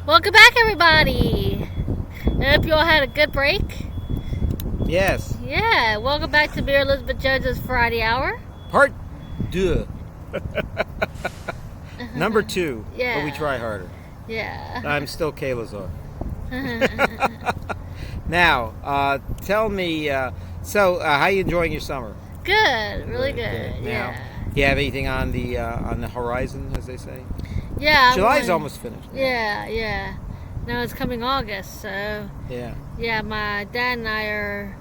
Welcome back, everybody. I hope you all had a good break. Yes. Yeah, welcome back to Mayor Elizabeth Jones's Friday Hour. Part 2. Number 2. Yeah. But we try harder. Yeah. I'm still Kaye Lazar. Now, tell me, how you enjoying your summer? Good, really good. Now, Yeah. do you have anything on the horizon, as they say? Yeah. July's almost finished. Yeah. No, it's coming August, so. Yeah. Yeah, my dad and I are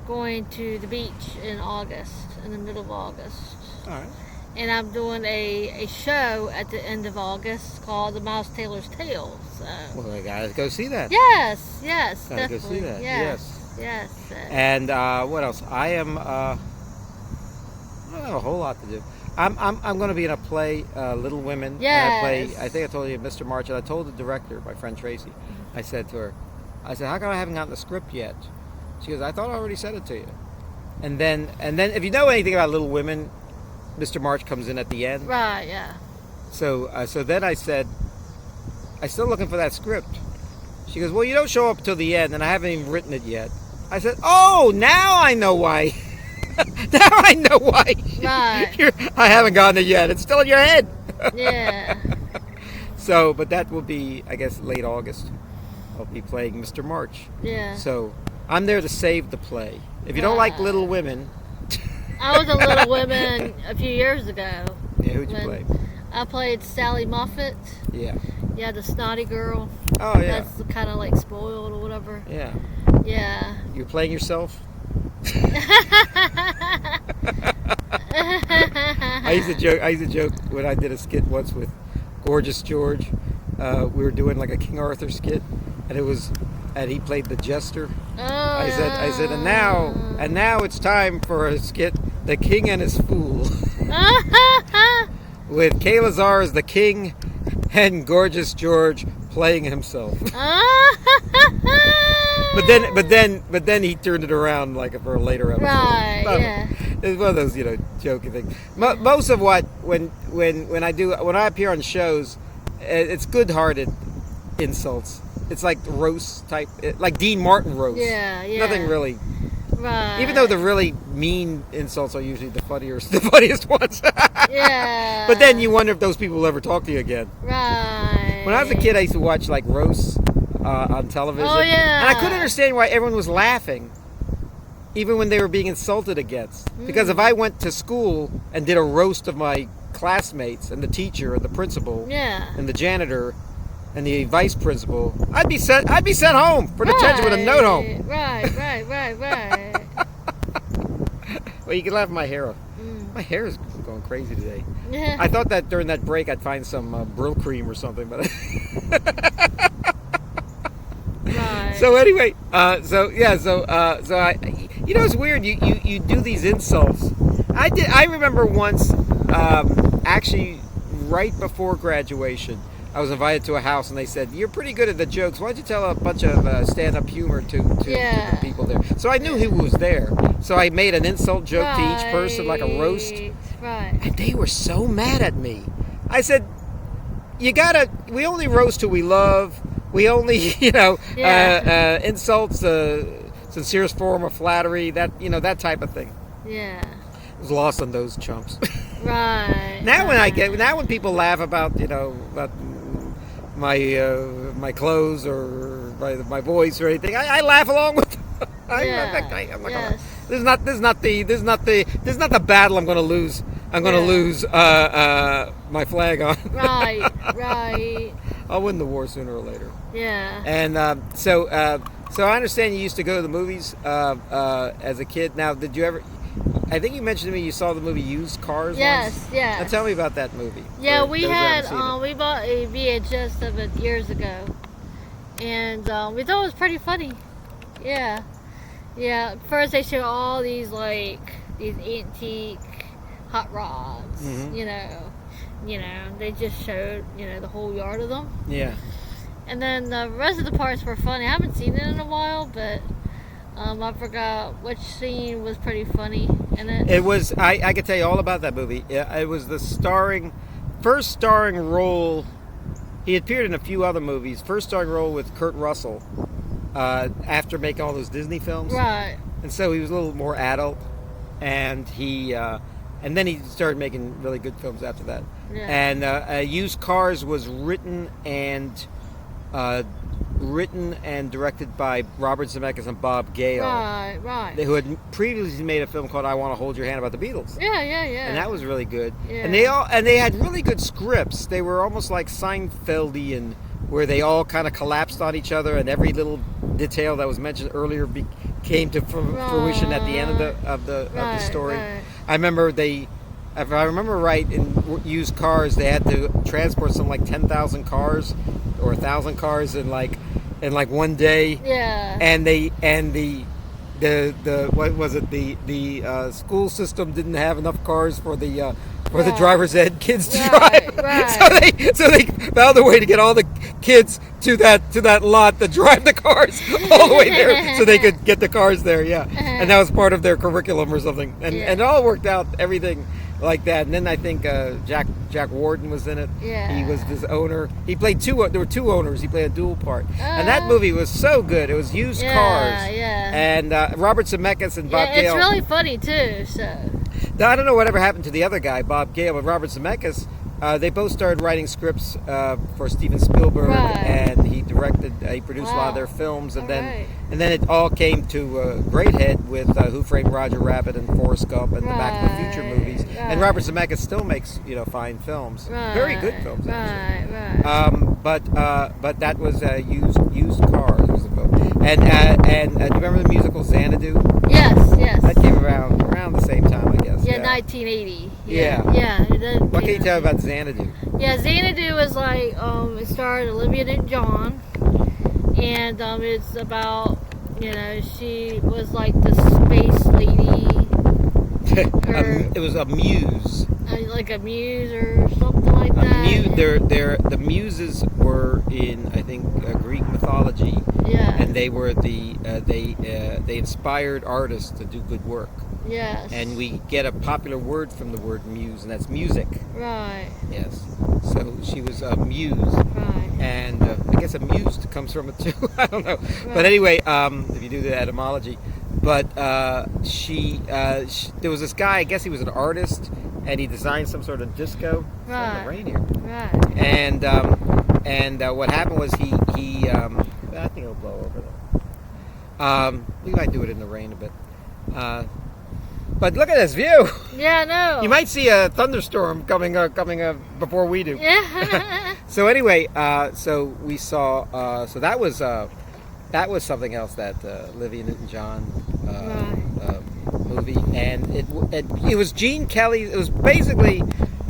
going to the beach in August, in the middle of August. All right. And I'm doing a show at the end of August called The Miles Taylor's Tales. So. Well, I gotta go see that. Yes, Gotta go definitely. see that. Yes. And what else? I am. I don't have a whole lot to do. I'm going to be in a play, Little Women. Yes. And I think I told you, Mr. March, and I told the director, my friend Tracy. I said to her, how come I haven't gotten the script yet? She goes, I thought I already sent it to you. And then if you know anything about Little Women, Mr. March comes in at the end. Right. Yeah. So then I said, I'm still looking for that script. She goes, well, you don't show up till the end, and I haven't even written it yet. I said, oh, now I know why. Now I know why. Right. I haven't gotten it yet. It's still in your head. Yeah. So, but that will be, I guess, late August. I'll be playing Mr. March. Yeah. So I'm there to save the play. If you don't like Little Women. I was in Little Women a few years ago. Yeah, who'd you play? I played Sally Moffat. Yeah. Yeah, the snotty girl. Oh, yeah. That's kind of like spoiled or whatever. Yeah. Yeah. You're playing yourself? I used to joke when I did a skit once with Gorgeous George. We were doing like a King Arthur skit, and he played the jester. Oh. I said, and now it's time for a skit, The King and His Fool, with Kaye Lazar as the king and Gorgeous George playing himself. But then he turned it around like for a later episode. Right. Yeah. It's one of those, jokey things. Most of what when I appear on shows, it's good-hearted insults. It's like roast type, like Dean Martin roast. Yeah. Nothing really. Right. Even though the really mean insults are usually the funniest ones. Yeah. But then you wonder if those people will ever talk to you again. Right. When I was a kid, I used to watch like roasts on television. Oh, yeah. And I couldn't understand why everyone was laughing, even when they were being insulted against. Because if I went to school and did a roast of my classmates and the teacher and the principal and the janitor and the vice principal, I'd be sent home for detention with a note home. Right. Well, you can laugh at my hair. My hair is going crazy today. Yeah. I thought that during that break I'd find some Brill cream or something, but. Right. So anyway, it's weird. You do these insults. I remember once, actually, right before graduation, I was invited to a house, and they said, "You're pretty good at the jokes. Why don't you tell a bunch of stand-up humor to the people there?" So I knew who was there. So I made an insult joke to each person, like a roast. Right. And they were so mad at me. I said, we only roast who we love. We only, insults, sincerest form of flattery, that type of thing. Yeah. It was lost on those chumps. Right. Now when people laugh about my clothes or my voice or anything, I laugh along with them. I'm not gonna. This is not the battle I'm going to lose. I'm going to lose my flag on. Right. I'll win the war sooner or later. Yeah. And so I understand you used to go to the movies as a kid. Now, did you ever? I think you mentioned to me you saw the movie Used Cars. Yes. Now tell me about that movie. Yeah, we bought a VHS of it years ago, and we thought it was pretty funny. Yeah. First they show all these antique hot rods. Mm-hmm. They just showed the whole yard of them. Yeah. And then the rest of the parts were funny. I haven't seen it in a while, but I forgot which scene was pretty funny in it. It was. I could tell you all about that movie. It was the first starring role He appeared in a few other movies. First starring role with Kurt Russell after making all those Disney films. Right. And so he was a little more adult, and and then he started making really good films after that. Yeah. And Used Cars was written and directed by Robert Zemeckis and Bob Gale, Right. who had previously made a film called I Want to Hold Your Hand about the Beatles. Yeah. And that was really good. Yeah. And they had really good scripts. They were almost like Seinfeldian, where they all kind of collapsed on each other, and every little detail that was mentioned earlier came to fruition at the end of the story. Right. I remember if I remember right, in Used Cars, they had to transport something like 10,000 cars or 1,000 cars in like one day. Yeah. And the what was it? The school system didn't have enough cars for the driver's ed kids to drive. Right. So they found a way to get all the kids to that lot to drive the cars all the way there, so they could get the cars there. Yeah, and that was part of their curriculum or something, and it all worked out, everything like that. And then I think Jack Warden was in it. Yeah. He was this owner. He played there were two owners. He played a dual part, and that movie was so good. It was Used Cars. Yeah. And Robert Zemeckis and Bob Gale. It's really funny too. So. Now, I don't know whatever happened to the other guy, Bob Gale, but Robert Zemeckis. They both started writing scripts for Steven Spielberg, and he produced a lot of their films, and then it all came to great head with Who Framed Roger Rabbit and Forrest Gump and the Back to the Future movies. And Robert Zemeckis still makes fine films, very good films. Actually. But that was Used Cars was the film, and do you remember the musical Xanadu? Yes. That came around the same time, I guess. Yeah, 1980. Yeah. What can you tell me about Xanadu? Yeah, Xanadu was like it starred Olivia Neutron-Bomb, and it's about she was like the space lady. It was a muse. Like a muse or something like that. The muses were in, I think, Greek mythology. Yeah. And they were they inspired artists to do good work. Yes. And we get a popular word from the word muse, and that's music. Right. Yes. So she was a muse. Right. And I guess amused comes from it too. I don't know. Right. But anyway, if you do the etymology. But there was this guy, I guess he was an artist, and he designed some sort of disco. Right. It's rain here. Right. And what happened was he I think it'll blow over though. We might do it in the rain a bit. But look at this view. Yeah, I know. You might see a thunderstorm coming before we do. Yeah. So anyway, so we saw. So that was something else, that Olivia Newton-John movie, and it was Gene Kelly. It was basically,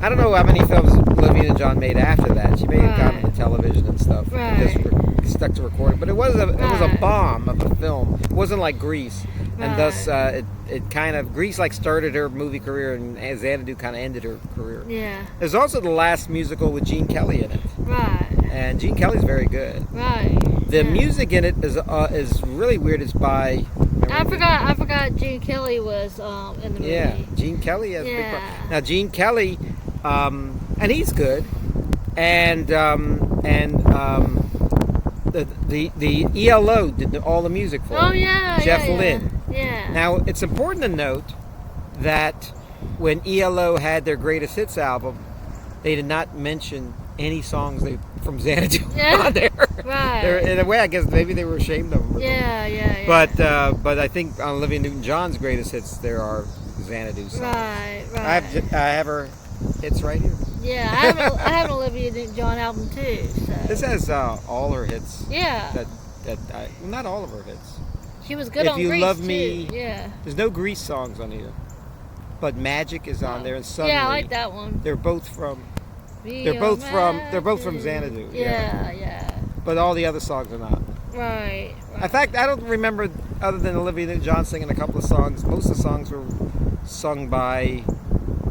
I don't know how many films Olivia Newton-John made after that. She may have gotten into television and stuff, and just stuck to recording. But it was a bomb of a film. It wasn't like Grease, and thus it kind of Grease started her movie career, and Xanadu kind of ended her career. Yeah. There's also the last musical with Gene Kelly in it. Right. And Gene Kelly's very good. Right. The music in it is really weird. It's by. I forgot Gene Kelly was in the movie. Yeah, Gene Kelly has a big part. Now Gene Kelly, and he's good, and the ELO did all the music for him. Oh yeah. Jeff yeah, Lynne. Yeah. Now it's important to note that when ELO had their greatest hits album, they did not mention any songs from Xanadu on there. Right. In a way, I guess maybe they were ashamed of them. Yeah. But I think on Olivia Newton-John's greatest hits, there are Xanadu songs. Right. I have her hits right here. Yeah, I have an Olivia Newton-John album too. So. This has all her hits. Yeah. Not all of her hits. She was good If on You Grease Love too. Me. Yeah. There's no Grease songs on here, but Magic is on there, and Suddenly. Yeah, I like that one. They're both from. They're both from Xanadu. Yeah. But all the other songs are not. Right. In fact, I don't remember, other than Olivia Newton-John singing a couple of songs. Most of the songs were sung by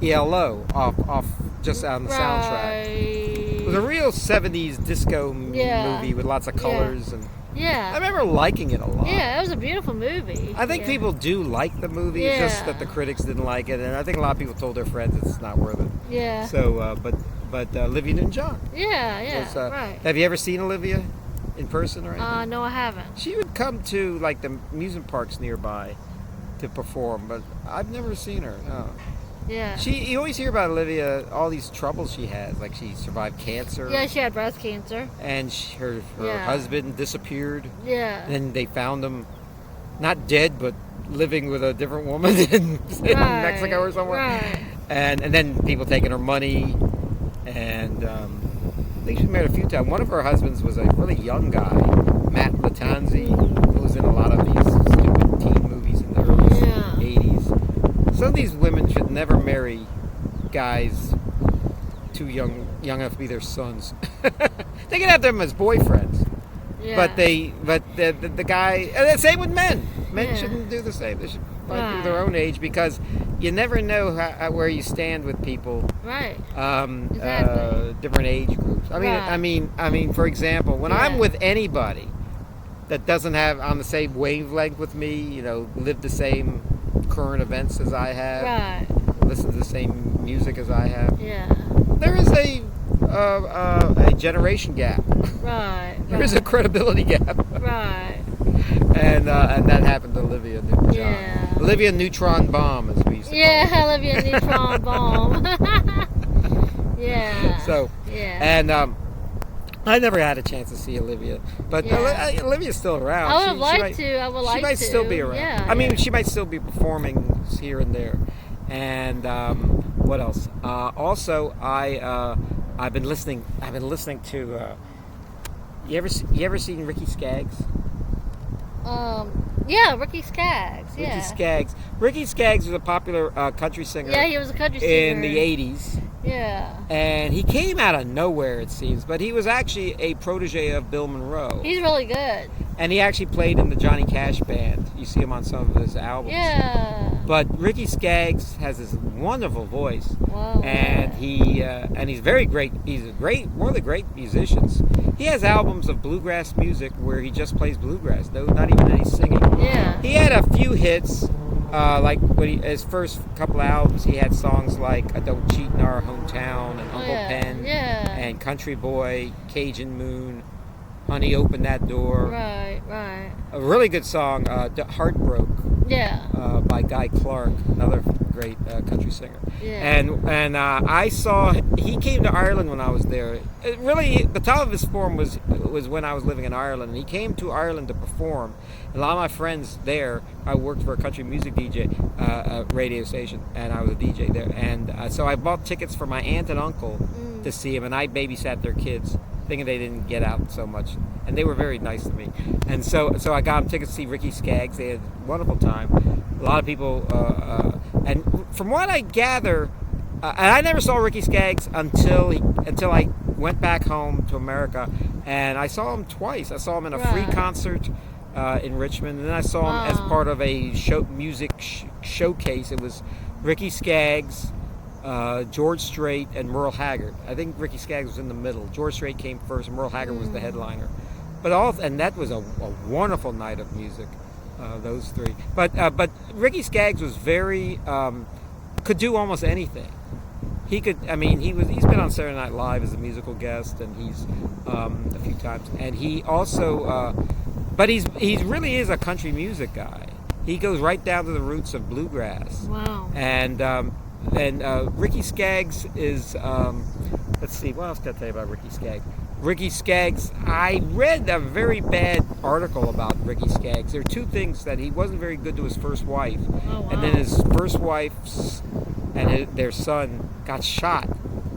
ELO off just on the soundtrack. It was a real 70s disco movie with lots of colors and. Yeah. I remember liking it a lot. Yeah, it was a beautiful movie. I think people do like the movie, it's just that the critics didn't like it, and I think a lot of people told their friends it's not worth it. Yeah. So, but Olivia and John. Yeah, Was, right. Have you ever seen Olivia in person or anything? No, I haven't. She would come to like the amusement parks nearby to perform, but I've never seen her. No. Yeah. You always hear about Olivia, all these troubles she has. Like she survived cancer. Yeah, she had breast cancer. And her husband disappeared. Yeah. And then they found him, not dead, but living with a different woman in Mexico or somewhere. Right. And then people taking her money. And I think she's married a few times. One of her husbands was a really young guy, Matt Latanzi, who was in a lot of these stupid teen movies in the early 80s. Some of these women should never marry guys too young enough to be their sons. They can have them as boyfriends. Yeah. But the guy, and the same with men. Men shouldn't do the same. They should find people their own age, because you never know where you stand with people. Right. Exactly. Different age groups. I mean, for example, when I'm with anybody that doesn't have on the same wavelength with me, live the same current events as I have, listen to the same music as I have. Yeah. There is a generation gap. Right. There is a credibility gap. Right. And that happened to Olivia Neutron. Yeah. Olivia Neutron-Bomb, as we used to call her. Olivia Neutron-Bomb. Yeah. So. Yeah. And I never had a chance to see Olivia, but Olivia's still around. I would like to. She might still be around. Yeah, I mean, she might still be performing here and there. And what else? Also, I've been listening to. You ever seen Ricky Scaggs? Yeah, Ricky Scaggs. Yeah. Ricky Scaggs. Ricky Scaggs was a popular country singer. Yeah, he was a country singer in the 80s. Yeah. And he came out of nowhere, it seems, but he was actually a protege of Bill Monroe. He's really good. And he actually played in the Johnny Cash band. You see him on some of his albums. Yeah. But Ricky Scaggs has this wonderful voice. Wow. And he's very great. He's one of the great musicians. He has albums of bluegrass music where he just plays bluegrass. No, not even any singing. Yeah. He had a few hits. Like his first couple albums, he had songs like "Don't Cheat in Our Hometown" and "Uncle Pen" and "Country Boy," "Cajun Moon," "Honey, Open That Door." Right. A really good song, "Heartbroke." Yeah. By Guy Clark, another great country singer. Yeah. And I saw he came to Ireland when I was there. Really, the top of his form was when I was living in Ireland. And he came to Ireland to perform. A lot of my friends there, I worked for a country music DJ radio station, and I was a DJ there. And so I bought tickets for my aunt and uncle to see him, and I babysat their kids, thinking they didn't get out so much. And they were very nice to me. And so I got them tickets to see Ricky Scaggs. They had a wonderful time. A lot of people, and from what I gather, and I never saw Ricky Scaggs until I went back home to America, and I saw him twice. I saw him in a free concert in Richmond, and then I saw him as part of a music showcase. It was Ricky Scaggs, George Strait, and Merle Haggard. I think Ricky Scaggs was in the middle. George Strait came first, and Merle Haggard was the headliner. And that was a wonderful night of music. Those three, but Ricky Scaggs was very could do almost anything. He could. I mean, he's been on Saturday Night Live as a musical guest, and he's a few times. And he also, but he really is a country music guy. He goes right down to the roots of bluegrass. Wow. And Ricky Scaggs is. Let's see, what else can I tell you about Ricky Scaggs? Ricky Scaggs, I read a very bad article about Ricky Scaggs. There are two things: that he wasn't very good to his first wife, and then his first wife and their son got shot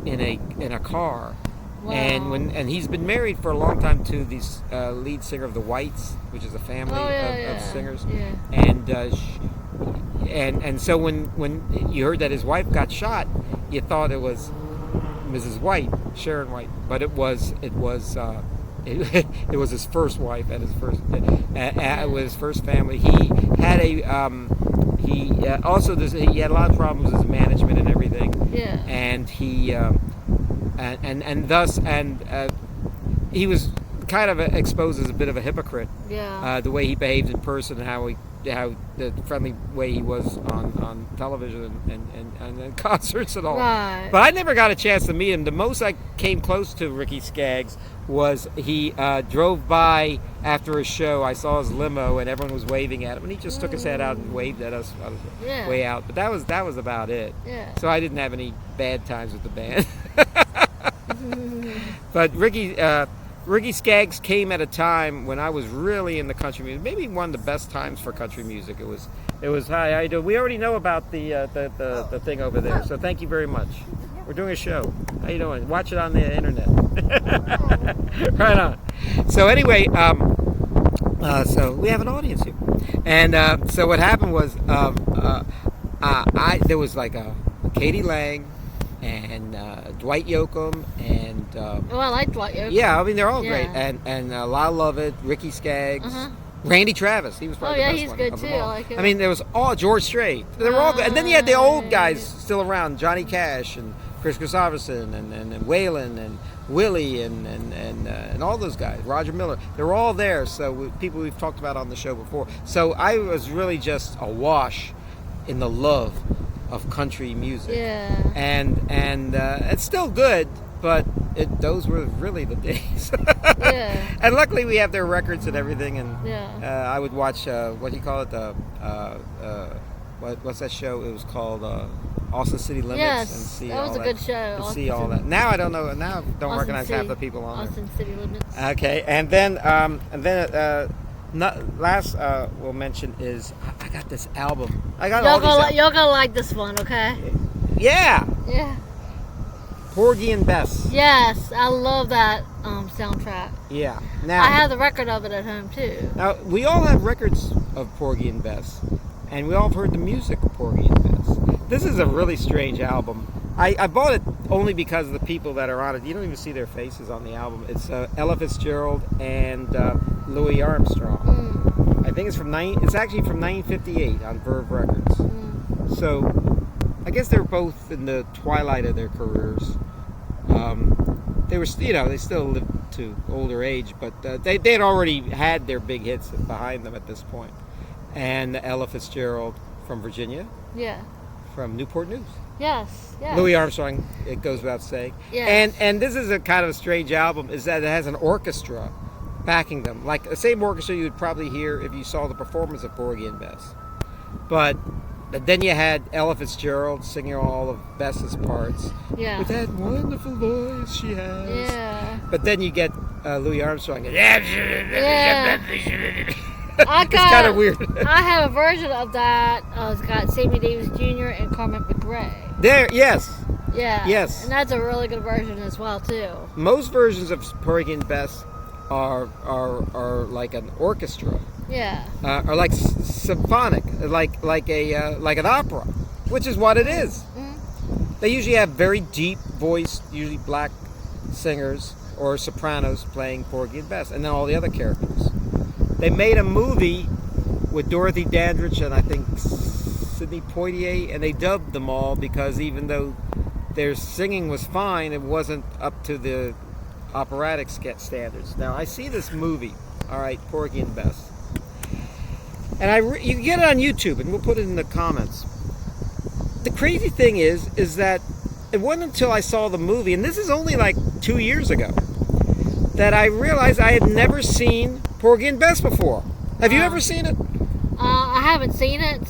in a car. Wow. And he's been married for a long time to the lead singer of the Whites, which is a family of singers. Yeah. And so when you heard that his wife got shot, you thought it was Mrs. White, Sharon White, but it was his first wife and with his first family. He had he had a lot of problems with his management and everything. Yeah. And he he was kind of exposed as a bit of a hypocrite. Yeah. The way he behaved in person and how he how the friendly way he was on television and concerts and all. Right. But I never got a chance to meet him. The most I came close to Ricky Scaggs was he drove by after a show. I saw his limo and everyone was waving at him, and he just took his head out and waved at us on his way out. But that was about it. Yeah. So I didn't have any bad times with the band. But Ricky Scaggs came at a time when I was really into country music. Maybe one of the best times for country music. It was hi, how you doing? We already know about the thing over there. So thank you very much. We're doing a show. How you doing? Watch it on the internet. Right on. So anyway, so we have an audience here, and so what happened was there was like a Katie Lang and Dwight Yoakam and I like Dwight Yoakam. yeah, I mean they're all great, and Lyle Lovett, Ricky Skaggs, Randy Travis. He was probably the best he's one good of them too. all. I like him. I mean, there was all George Strait. They were all good, and then you had the old guys still around, Johnny Cash and Chris Christopherson and Waylon and Willie and all those guys, Roger Miller. They were all there. So people we've talked about on the show before. So I was really just awash in the love of country music. Yeah. And it's still good, but those were really the days. Yeah. And luckily we have their records and everything. And Yeah. I would watch what do you call it? What's that show? It was called Austin City Limits. Yes, and see that was all a good show. And see Austin all City. that. Now I don't know. Now I don't Austin recognize half City. the people on Austin City Limits. there. Okay, and then last we'll mention is I got this album. I got all these albums. You're gonna like this one, okay? Yeah, Yeah. Porgy and Bess. Yes, I love that soundtrack. Yeah. I Now, have the record of it at home too. now we all have records of Porgy and Bess, and we all have heard the music of Porgy and Bess. This is a really strange album. I bought it only because of the people that are on it. You don't even see their faces on the album. It's Ella Fitzgerald and Louis Armstrong. I think it's actually from 1958 on Verve Records. So I guess they're both in the twilight of their careers. They were, they still lived to older age, but they had already had their big hits behind them at this point. And Ella Fitzgerald from Virginia, Yeah. from Newport News. Yes. Yes. Louis Armstrong, it goes without saying. Yes. And this is a kind of strange album, is that it has an orchestra backing them. Like the same orchestra you would probably hear if you saw the performance of Porgy and Bess. But then you had Ella Fitzgerald singing all of Bess's parts. Yeah. With that wonderful voice she has. Yeah. But then you get Louis Armstrong. Yeah. It's kind of weird. I have a version of that. It's got Sammy Davis Jr. and Carmen McRae. There, yes. Yeah. Yes. And that's a really good version as well too. Most versions of Porgy and Bess are like an orchestra. Yeah. Are like symphonic, like an opera, which is what it is. They usually have very deep voiced, usually black singers or sopranos playing Porgy and Bess, and then all the other characters. They made a movie with Dorothy Dandridge and I think Sidney Poitier, and they dubbed them all because even though their singing was fine, it wasn't up to the operatic standards. Now I see this movie, all right, Porgy and Bess, and you can get it on YouTube, and we'll put it in the comments. The crazy thing is that it wasn't until I saw the movie, and this is only like 2 years ago, that I realized I had never seen Porgy and Bess before. Have you ever seen it? I haven't seen it,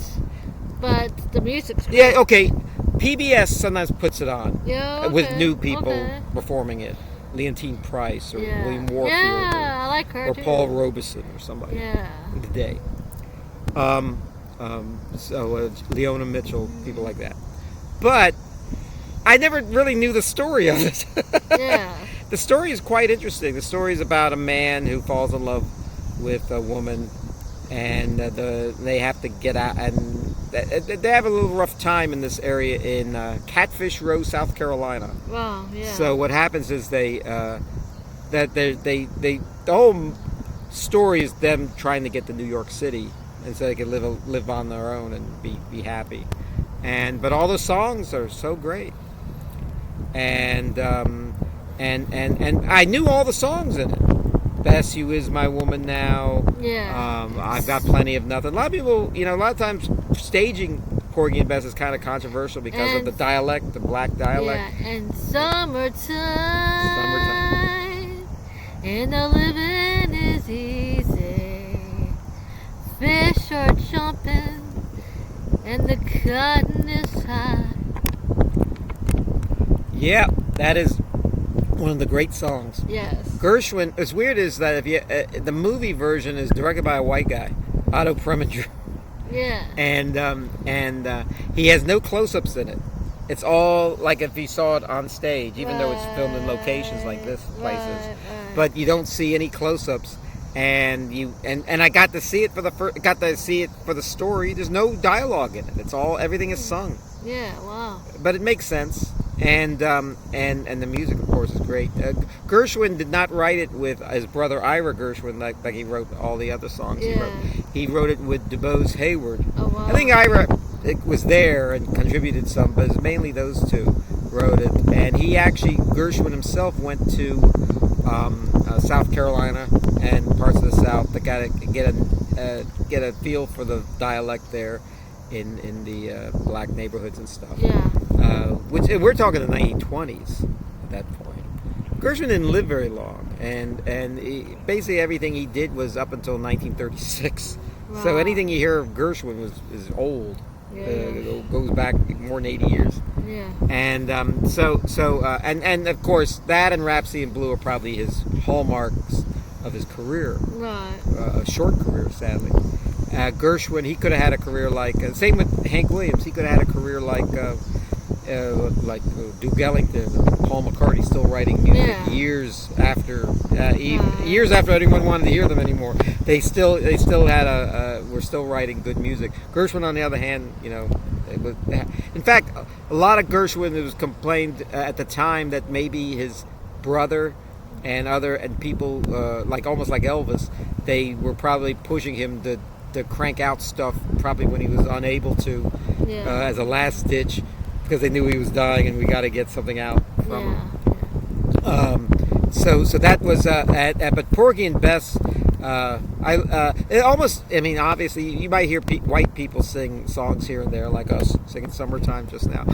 but the music's great. Yeah, okay. PBS sometimes puts it on Yeah, with okay, new people okay. performing it. Leontine Price or Yeah. William Warfield Yeah, I like her or too. Paul Robeson or somebody Yeah. in the day. Leona Mitchell, people like that. But I never really knew the story of it. Yeah. The story is quite interesting. The story is about a man who falls in love with a woman, and they have to get out, and they have a little rough time in this area in Catfish Row, South Carolina. Wow. Yeah. So what happens is the whole story is them trying to get to New York City, and so they can live on their own and be happy. But all the songs are so great, and I knew all the songs in it. Bess, You Is My Woman Now. Yeah. I've Got Plenty of Nothing. A lot of people, a lot of times staging Porgy and Bess is kind of controversial because of the dialect, the black dialect. Yeah, and summertime. And the living is easy. Fish are jumping, and the cotton is high. Yeah, that is one of the great songs. Yes. Gershwin. What's weird is that if you the movie version is directed by a white guy, Otto Preminger. Yeah. And he has no close-ups in it. It's all like if you saw it on stage, even though it's filmed in locations like this places. Right. But you don't see any close-ups. And I got to see it for the story. There's no dialogue in it. It's all everything is sung. Yeah. Wow. But it makes sense. And the music, of course, is great. Gershwin did not write it with his brother Ira Gershwin, like he wrote all the other songs he wrote. He wrote it with DuBose Hayward. Oh, wow. I think Ira was there and contributed some, but it's mainly those two wrote it. And Gershwin himself went to South Carolina and parts of the South to get a feel for the dialect there in the black neighborhoods and stuff. Yeah. Which we're talking the 1920s at that point. Gershwin didn't live very long, and basically everything he did was up until 1936. Wow. So anything you hear of Gershwin is old. Yeah. Goes back more than 80 years. Yeah. And and of course that and Rhapsody in Blue are probably his hallmarks of his career. Right. A short career, sadly. Gershwin, he could have had a career like same with Hank Williams. He could have had a career like Duke Ellington and Paul McCartney, still writing music years after anyone wanted to hear them anymore. They still were still writing good music. Gershwin, on the other hand, in fact, a lot of Gershwin, it was complained at the time that maybe his brother and people almost like Elvis, they were probably pushing him to crank out stuff probably when he was unable to as a last ditch, because they knew he was dying and we got to get something out from him. So that was but Porgy and Bess, obviously you might hear white people sing songs here and there, like us singing Summertime just now,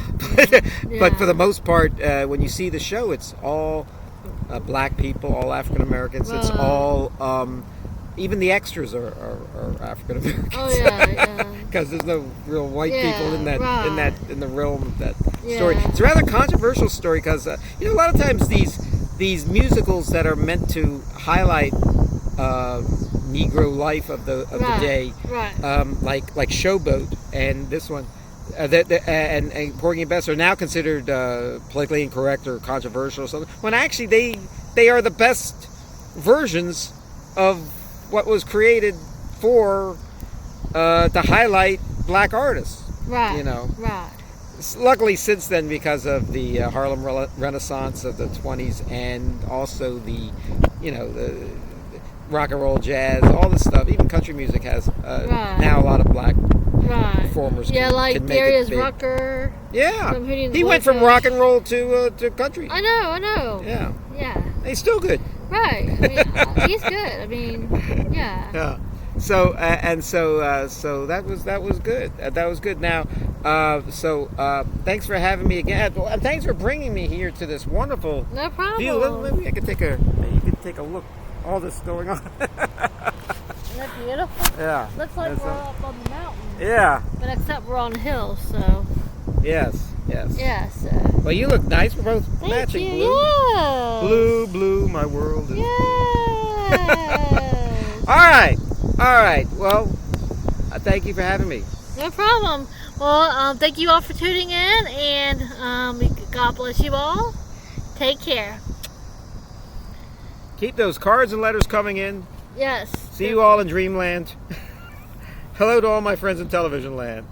but for the most part, when you see the show, it's all black people, all African Americans. It's all even the extras are African Americans. Oh yeah. Because there's no real white people in the realm of that story. It's a rather controversial story because a lot of times these musicals that are meant to highlight Negro life of the day, like Showboat and this one, and Porgy and Bess are now considered politically incorrect or controversial or something, when actually they are the best versions of what was created to highlight black artists. Right. Right. Luckily, since then, because of the Harlem Renaissance of the 20s, and also the rock and roll, jazz, all this stuff, even country music has now a lot of black performers. Yeah, like Darius Rucker. Yeah, he went from rock and roll to country. I know. Yeah. Yeah. He's still good. Right. He's good. Yeah. So that was good. That was good. Now, thanks for having me again, and thanks for bringing me here to this wonderful view. Maybe you could take a look. All this going on. Isn't that beautiful? Yeah. Looks like we're up on the mountain. Yeah. But except we're on a hill, so. Yes. Yeah, so. Well, you look nice. We're both matching blue. Yeah. Blue, my world is. Yes. All right. Well, thank you for having me. No problem. Well, thank you all for tuning in, and God bless you all. Take care. Keep those cards and letters coming in. Yes. See you all in Dreamland. Hello to all my friends in Television Land.